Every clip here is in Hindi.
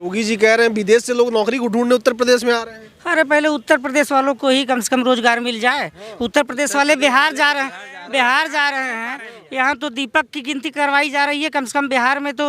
योगी जी कह रहे हैं विदेश से लोग नौकरी को ढूंढने उत्तर प्रदेश में आ रहे हैं। अरे पहले उत्तर प्रदेश वालों को ही कम से कम रोजगार मिल जाए। उत्तर प्रदेश वाले बिहार जा रहे हैं, यहाँ तो दीपक की गिनती करवाई जा रही है। कम से कम बिहार में तो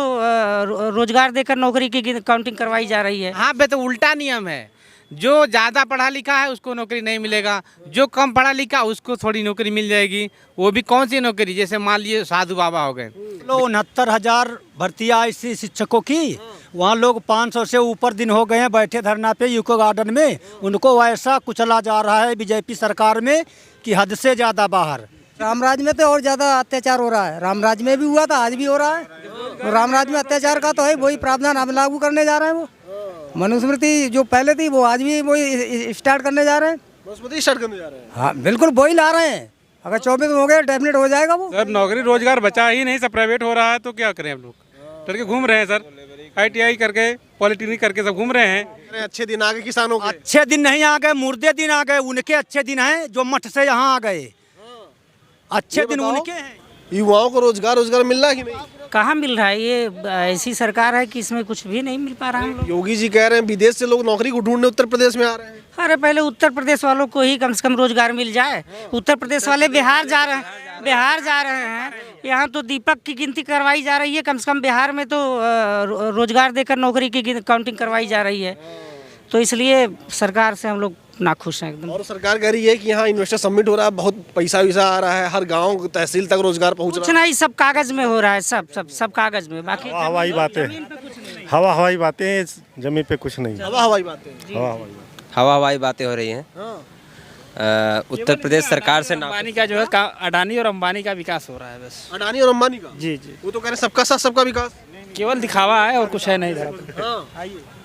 रोजगार देकर नौकरी की काउंटिंग करवाई जा रही है। यहाँ पे तो उल्टा नियम है, जो ज़्यादा पढ़ा लिखा है उसको नौकरी नहीं मिलेगा, जो कम पढ़ा लिखा उसको थोड़ी नौकरी मिल जाएगी। वो भी कौन सी नौकरी, जैसे मान लीजिए साधु बाबा हो गए। 69,000 भर्तियाँ ऐसी शिक्षकों की, वहाँ लोग 500 से ऊपर दिन हो गए हैं बैठे धरना पे यूको गार्डन में। उनको ऐसा कुचला जा रहा है बीजेपी सरकार में कि हद से ज़्यादा बाहर। रामराज में तो और ज़्यादा अत्याचार हो रहा है। रामराज में भी हुआ था, आज भी हो रहा है। तो रामराज में अत्याचार का तो है, वही प्रावधान हम लागू करने जा रहे हैं। वो मनुस्मृति जो पहले थी वो आज भी वही स्टार्ट करने जा रहे हैं। मनुस्मृति स्टार्ट करने जा रहे हैं। हाँ बिल्कुल वही ला रहे हैं। अगर 24 हो गए डेफिनेट हो जाएगा वो। सर नौकरी रोजगार बचा ही नहीं, सब प्राइवेट हो रहा है तो क्या करें हम लोग। डर के घूम रहे हैं सर, ITI करके पॉलिटेक्निक करके सब घूम रहे हैं। अच्छे दिन आ गए किसानों के। अच्छे दिन नहीं आ गए, मुर्दे दिन आ गए। उनके अच्छे दिन हैं जो मठ से यहाँ आ गए, अच्छे दिन उनके हैं। युवाओं को रोजगार मिल रहा है कि नहीं? कहाँ मिल रहा है? ये ऐसी सरकार है कि इसमें कुछ भी नहीं मिल पा रहा हम लोग। योगी जी कह रहे हैं विदेश से लोग नौकरी को ढूंढने उत्तर प्रदेश में आ रहे हैं। अरे पहले उत्तर प्रदेश वालों को ही कम से कम रोजगार मिल जाए। उत्तर प्रदेश वाले बिहार जा रहे हैं, यहाँ तो दीपक की गिनती करवाई जा रही है। कम से कम बिहार में तो रोजगार देकर नौकरी की काउंटिंग करवाई जा रही है। तो इसलिए सरकार से हम लोग नाखुश हैं एकदम। और सरकार कह रही है कि यहाँ इन्वेस्टर समिट हो रहा है, बहुत पैसा वैसा आ रहा है, हर गांव तहसील तक रोजगार पहुँच रहा है। कुछ नहीं, सब कागज में हो रहा है, सब कागज में। बाकी हवाई बातें, हवाई बातें, जमीन पे कुछ नहीं। हवाई बातें, हवाई बातें हो रही हैं। उत्तर प्रदेश सरकार से अंबानी का जो है अडानी और अंबानी का विकास हो रहा है बस। अडानी और अंबानी का? जी। वो तो कह रहे हैं सबका साथ सबका विकास। केवल दिखावा है और कुछ है नहीं।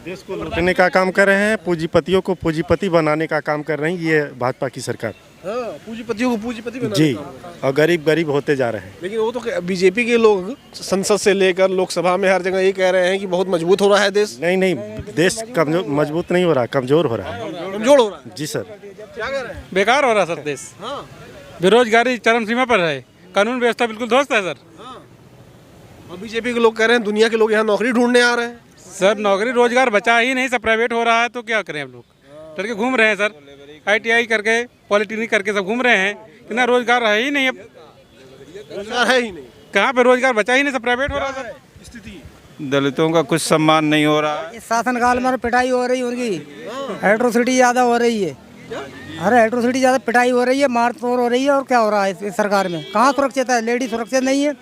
देश को लूटने का काम कर रहे हैं, पूंजीपतियों को पूंजीपति बनाने का काम कर रही है ये भाजपा की सरकार। पूंजीपतियों को पूंजीपति बनाने जी, और गरीब होते जा रहे हैं। लेकिन वो तो बीजेपी के लोग संसद से लेकर लोकसभा में हर जगह ये कह रहे हैं कि बहुत मजबूत हो रहा है देश। नहीं, देश कमजोर मजबूत नहीं हो रहा, कमजोर हो रहा है। कमजोर हो रहा है? जी सर। क्या कह रहे हैं? बेकार हो रहा है सर देश। बेरोजगारी चरम सीमा पर है, कानून व्यवस्था बिल्कुल ध्वस्त है सर। और बीजेपी के लोग कह रहे हैं दुनिया के लोग यहाँ नौकरी ढूंढने आ रहे हैं। सर नौकरी रोजगार बचा ही नहीं, सब प्राइवेट हो रहा है तो क्या करें हम लोग। डर के घूम रहे हैं सर, ITI करके पॉलिटेक्निक करके सब घूम रहे हैं, कितना रोजगार है ही नहीं। अब रोजगार है ही नहीं, कहाँ पे रोजगार बचा ही नहीं, सब प्राइवेट हो रहा है स्थिति। दलितों का कुछ सम्मान नहीं हो रहा है। शासन काल में पिटाई हो रही है उनकी, एट्रोसिटी ज़्यादा हो रही है। अरे एट्रोसिटी ज़्यादा पिटाई हो रही है, मार तोड़ हो रही है। और क्या हो रहा है इस सरकार में? कहाँ सुरक्षित है? लेडी सुरक्षित नहीं है,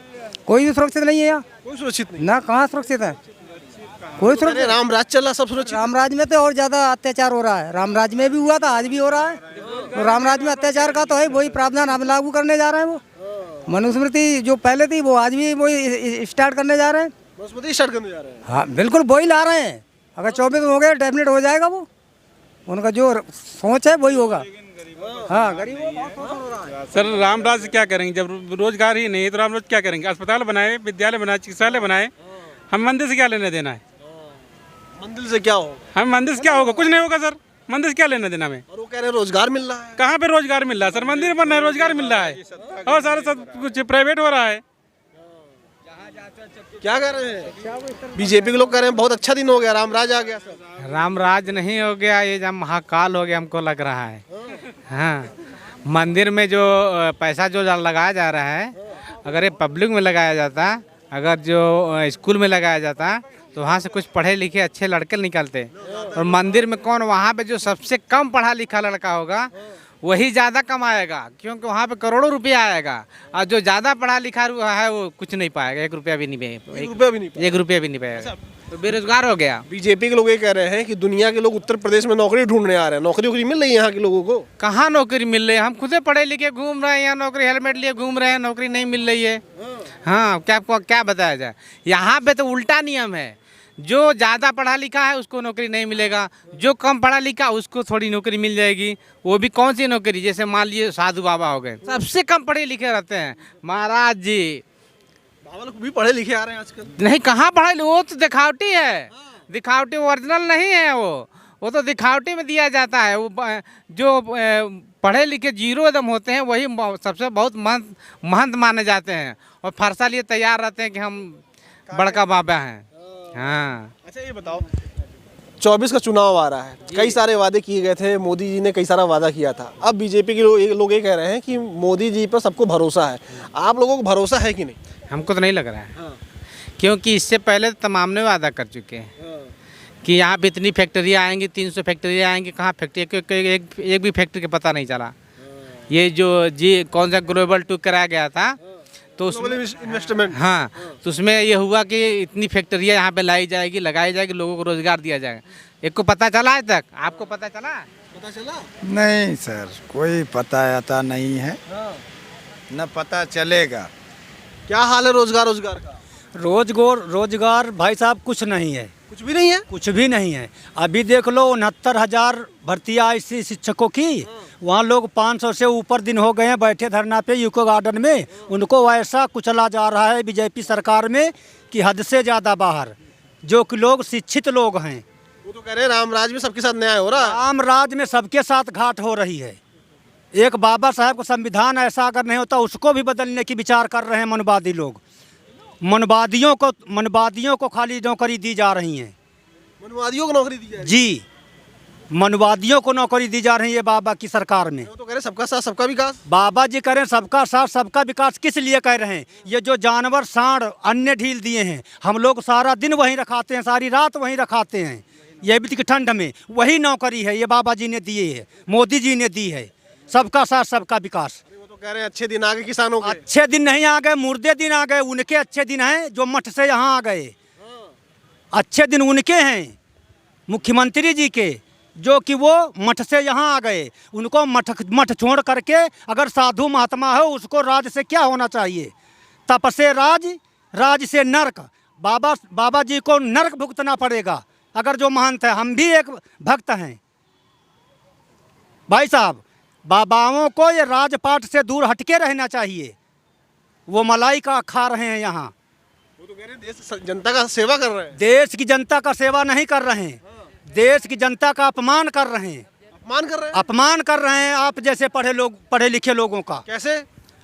कोई भी सुरक्षित नहीं है यहाँ। कोई सुरक्षित नहीं ना, कहाँ सुरक्षित है? कोई सुरक्षित। रामराज चल रहा, सब सुरक्षित। रामराज में तो और ज़्यादा अत्याचार हो रहा है। रामराज में भी हुआ था, आज भी हो रहा है। तो रामराज में अत्याचार का तो है, वही प्रावधान हम लागू करने जा रहे हैं। वो मनुस्मृति जो पहले थी वो आज भी वही स्टार्ट करने जा रहे हैं। मनुस्मृति स्टार्ट करने जा रहे हैं। हाँ बिल्कुल वही ला रहे हैं। अगर 24 हो गए डेफिनेट हो जाएगा वो। उनका जो सोच है वही होगा। हाँ गरीबों सर रामराज क्या करेंगे जब रोजगार ही नहीं है? तो रामराज क्या करेंगे? अस्पताल बनाए, विद्यालय बनाए, चिकित्सालय बनाए, हम मंदिर से क्या लेने देना है? मंदिर से क्या होगा? हम मंदिर से क्या होगा? कुछ नहीं होगा सर, मंदिर से क्या लेना देना हमें? और वो कह रहे हैं रोजगार मिल रहा है। कहाँ पे रोजगार मिल रहा है सर? मंदिर बन रहा है, रोजगार मिल रहा है, और सारा सब कुछ प्राइवेट हो रहा है। क्या कह रहे हैं? बीजेपी के लोग कह रहे हैं बहुत अच्छा दिन हो गया, रामराज आ गया सर। रामराज नहीं हो गया, ये जब महाकाल हो गया हमको लग रहा है। हाँ, मंदिर में जो पैसा जो लगाया जा रहा है, अगर ये पब्लिक में लगाया जाता, अगर जो स्कूल में लगाया जाता, तो वहाँ से कुछ पढ़े लिखे अच्छे लड़के निकलते। और मंदिर में कौन, वहाँ पे जो सबसे कम पढ़ा लिखा लड़का होगा वही ज़्यादा कमाएगा, क्योंकि वहाँ पे करोड़ों रुपया आएगा। और जो ज़्यादा पढ़ा लिखा है वो कुछ नहीं पाएगा, 1 रुपया भी नहीं पाएगा, 1 रुपया भी नहीं पाएगा। तो बेरोजगार हो गया। बीजेपी के लोग ये कह रहे हैं कि दुनिया के लोग उत्तर प्रदेश में नौकरी ढूंढने आ रहे हैं। नौकरी मिल रही है यहाँ के लोगों को? कहाँ नौकरी मिल रही है? हम खुद पढ़े लिखे घूम रहे हैं यहाँ, नौकरी हेलमेट लिए घूम रहे हैं, नौकरी नहीं मिल रही है। हाँ, क्या बताया जाए। यहाँ पे तो उल्टा नियम है, जो ज़्यादा पढ़ा लिखा है उसको नौकरी नहीं मिलेगा, जो कम पढ़ा लिखा उसको थोड़ी नौकरी मिल जाएगी। वो भी कौन सी नौकरी, जैसे मान लीजिए साधु बाबा हो गए, सबसे कम पढ़े लिखे रहते हैं महाराज जी। बाबा लोग भी पढ़े लिखे आ रहे हैं आजकल। नहीं, कहाँ पढ़े, वो तो दिखावटी है, दिखावटी, ओरिजिनल नहीं है वो तो दिखावटी में दिया जाता है। वो जो पढ़े लिखे जीरो एकदम होते हैं वही सबसे बहुत महंत माने जाते हैं, और फरसा लिए तैयार रहते हैं कि हम बड़का बाबा हैं। हाँ। अच्छा ये बताओ, 24 का चुनाव आ रहा है, कई सारे वादे किए गए थे, मोदी जी ने कई सारा वादा किया था। अब बीजेपी के लोग ये कह रहे हैं कि मोदी जी पर सबको भरोसा है। आप लोगों को भरोसा है कि नहीं? हमको तो नहीं लग रहा है, क्योंकि इससे पहले तो तमाम ने वादा कर चुके हैं कि यहाँ पे इतनी फैक्ट्रियाँ आएंगी, 300 फैक्ट्रियाँ आएंगी। कहाँ फैक्ट्री, एक भी फैक्ट्री का पता नहीं चला। ये जो कौन सा ग्लोबल 2 कराया गया था, तो इन्वेस्टमेंट, हाँ, तो उसमें ये हुआ कि इतनी फैक्ट्रियाँ यहाँ पे लाई जाएगी, लगाई जाएगी, लोगों को रोजगार दिया जाएगा। एक को पता चला आज तक? आपको पता चला? नहीं सर, कोई पता आता नहीं है, न पता चलेगा। क्या हाल है रोजगार का? रोजगार भाई साहब कुछ नहीं है, कुछ भी नहीं है, कुछ भी नहीं है। अभी देख लो 69,000 भर्तियाँ आई थी शिक्षकों की, वहाँ लोग 500 से ऊपर दिन हो गए हैं बैठे धरना पे यूको गार्डन में। उनको ऐसा कुचला जा रहा है बीजेपी सरकार में कि हद से ज़्यादा बाहर, जो कि लोग शिक्षित लोग हैं। वो तो कह रहे हैं राम राज में सबके साथ न्याय हो रहा है। राम राज में सबके साथ घाट हो रही है। एक बाबा साहब का संविधान ऐसा अगर नहीं होता, उसको भी बदलने की विचार कर रहे हैं मनवादी लोग। मनवादियों को खाली नौकरी दी जा रही है। मनवादियों को नौकरी दी जा रही है? जी, मनवादियों को नौकरी दी जा रही है बाबा की सरकार में। वो तो कह रहे सबका साथ सबका विकास। बाबा जी कह रहे हैं सबका साथ सबका विकास। किस लिए कह रहे हैं? ये जो जानवर सांड अन्य ढील दिए हैं, हम लोग सारा दिन वहीं रखाते हैं, सारी रात वहीं रखाते हैं, ये भी ठंड में। वही नौकरी है ये बाबा जी ने दिए है, मोदी जी ने दी है। सबका साथ सबका विकास। वो तो कह रहे हैं अच्छे दिन आ गए किसानों के। अच्छे दिन नहीं आ गए, मुर्दे दिन आ गए। उनके अच्छे दिन हैं जो मठ से यहाँ आ गए। अच्छे दिन उनके हैं मुख्यमंत्री जी के, जो कि वो मठ से यहाँ आ गए। उनको मठ छोड़ करके अगर साधु महात्मा हो, उसको राज से क्या होना चाहिए? तप से राज, राज से नरक। बाबा जी को नरक भुगतना पड़ेगा अगर जो महंत है। हम भी एक भक्त हैं भाई साहब। बाबाओं को ये राजपाट से दूर हटके रहना चाहिए। वो मलाई का खा रहे हैं यहाँ। वो तो कह रहे हैं देश जनता का सेवा कर रहे हैं। देश की जनता का सेवा नहीं कर रहे हैं, देश की जनता का अपमान कर रहे हैं। अपमान कर रहे हैं आप जैसे पढ़े लिखे लोगों का। कैसे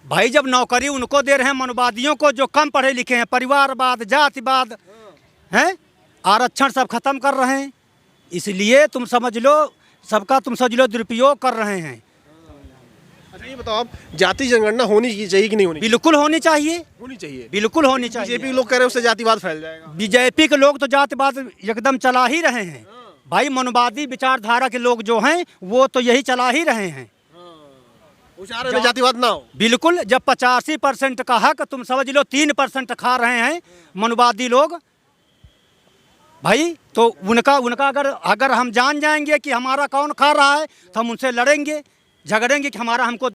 भाई? जब नौकरी उनको दे रहे हैं मनवादियों को, जो कम पढ़े लिखे हैं, परिवारवाद, जातिवाद हैं, आरक्षण सब खत्म कर रहे हैं। इसलिए तुम समझ लो दुरुपयोग कर रहे हैं। अच्छा ये बताओ, आप जाति जनगणना होनी चाहिए कि नहीं होनी? बिल्कुल होनी चाहिए, बिल्कुल होनी चाहिए। बीजेपी लोग कह रहे हैं उससे जातिवाद फैल जाएगा। बीजेपी के लोग तो जातिवाद एकदम चला ही रहे हैं भाई। मनवादी विचारधारा के लोग जो हैं वो तो यही चला ही रहे हैं। जातिवाद ना हो। बिल्कुल। जब 85% का हक तुम समझ लो 3% खा रहे हैं मनवादी लोग भाई, तो उनका अगर हम जान जाएंगे कि हमारा कौन खा रहा है, तो हम उनसे लड़ेंगे, झगड़ेंगे कि हमको